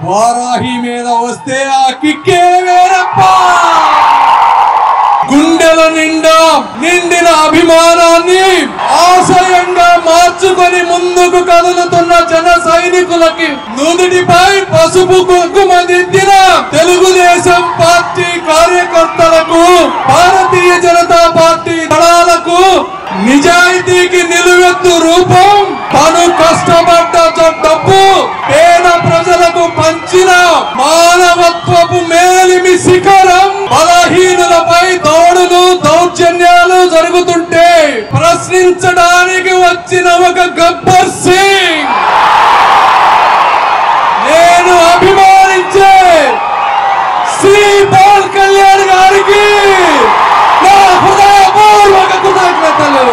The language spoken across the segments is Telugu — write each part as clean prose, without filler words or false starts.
వారాహి మీద వస్తే ఆ కిక్కే వేరప్ప. గుండెల నిండా నిండిన అభిమానాన్ని ఆశయంగా మార్చుకొని ముందుకు కదులుతున్న జన సైనికులకి నుదుటిపై పసుపు కుంకుమ దిద్దిన తెలుగుదేశం పార్టీ కార్యకర్తలకు, భారతీయ జనతా పార్టీ దళాలకు నిజాయితీకి నిలువెత్తు రూపం, తను కష్టపడ్డ డబ్బు పేద ప్రజలకు పంచిన మానవత్వపు మేలిమి శిఖరం. బలహీనులపై దౌడులు దౌర్జన్యాలు జరుగుతుంటే ప్రశ్నించడానికి వచ్చిన ఒక గబ్బర్ సింగ్, నేను అభిమానించే శ్రీ పవన్ కళ్యాణ్ గారికి నా హృదయపూర్వక కృతజ్ఞతలు.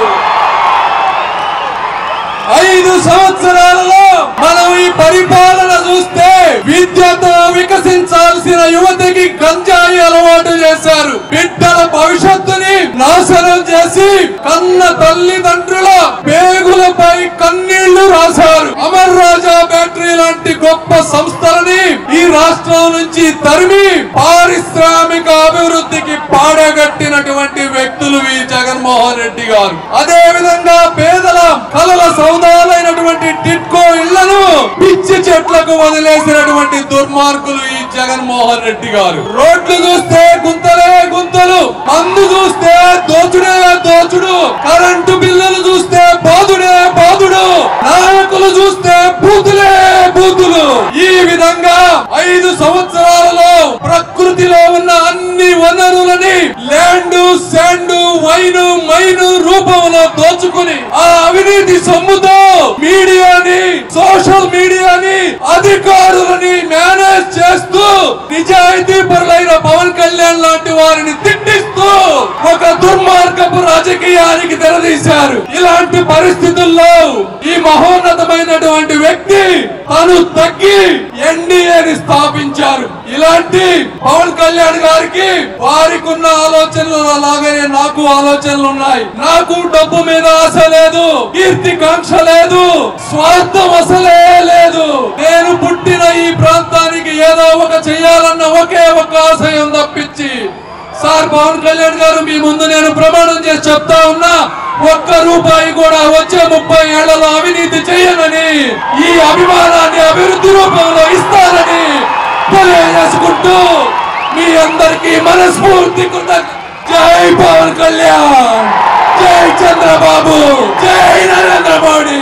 5 సంవత్సరాలలో మనం ఈ పరిపాలన చూస్తే విద్యతో వికసించాల్సిన యువతకి గంజాయి అలవాటు చేశారు. బిడ్డల భవిష్యత్తుని నాశనం చేసి కన్న తల్లిదండ్రుల పేగులపై కన్నీళ్లు రాశారు. అమర్ రాజా బ్యాటరీ లాంటి గొప్ప సంస్థలని ఈ రాష్ట్రం నుంచి తరిమి పారిశ్రామిక అభివృద్ధికి పాడగట్టినటువంటి వ్యక్తులు ఈ జగన్మోహన్ రెడ్డి గారు. అదే విధంగా పేదల కలల సౌదాలైనటువంటి టిట్కో ఇళ్లను పిచ్చి చెట్లకు వదిలేసినటువంటి దుర్మార్గులు ఈ జగన్మోహన్ రెడ్డి గారు. రోడ్లు చూస్తే గుంతలే గుంతలు, మందు చూస్తే దోచుడే దోచుడు, కరెంటు బిల్లులు చూస్తే బాధుడే బాధుడు, నాయకులు చూస్తే బూతులే బూతులు. ఈ విధంగా 5 సంవత్సరాలలో ప్రకృతిలో ఉన్న అన్ని వనరులని ల్యాండ్, శాండ్, వైన్, మైన్ రూపంలో దోచుకుని ఆ అవినీతి సొమ్ముతో మీడియాని, సోషల్ మీడియాని, అధికారులని మేనేజ్ చేస్తూ నిజాయితీ పరులైన పవన్ కళ్యాణ్ లాంటి వారిని తిట్టిస్తూ ఒక దుర్మార్గపు రాజకీయానికి తెరదీశారు. ఇలాంటి పరిస్థితుల్లో ఈ మహోన్నతమైనటువంటి వ్యక్తి తను తగ్గి ఎన్డీఏని స్థాపించారు. ఇలాంటి పవన్ కళ్యాణ్ గారికి వారికి ఉన్న ఆలోచనలు అలాగనే నాకు ఆలోచనలు ఉన్నాయి. నాకు డబ్బు మీద ఆశ లేదు, కీర్తికాంక్ష లేదు, స్వార్థం అసలే లేదు. నేను పుట్టిన ఈ ప్రాంతానికి ఏదో ఒక చెయ్యాలన్న ఒకే ఒక ఆశయం తప్పించి, సార్ పవన్ కళ్యాణ్ గారు మీ ముందు నేను ప్రమాణం చేసి చెప్తా ఉన్నా, ఒక్క రూపాయి కూడా వచ్చే 30 ఏళ్లలో అవినీతి చేయనని, ఈ అభిమానాన్ని అభివృద్ధి రూపంలో ఇస్తానని తెలియజేసుకుంటూ మీ అందరికీ మనస్ఫూర్తి కృతజ్ఞతలు. జై పవన్ కళ్యాణ్, జై చంద్రబాబు, జై నరేంద్ర మోడీ.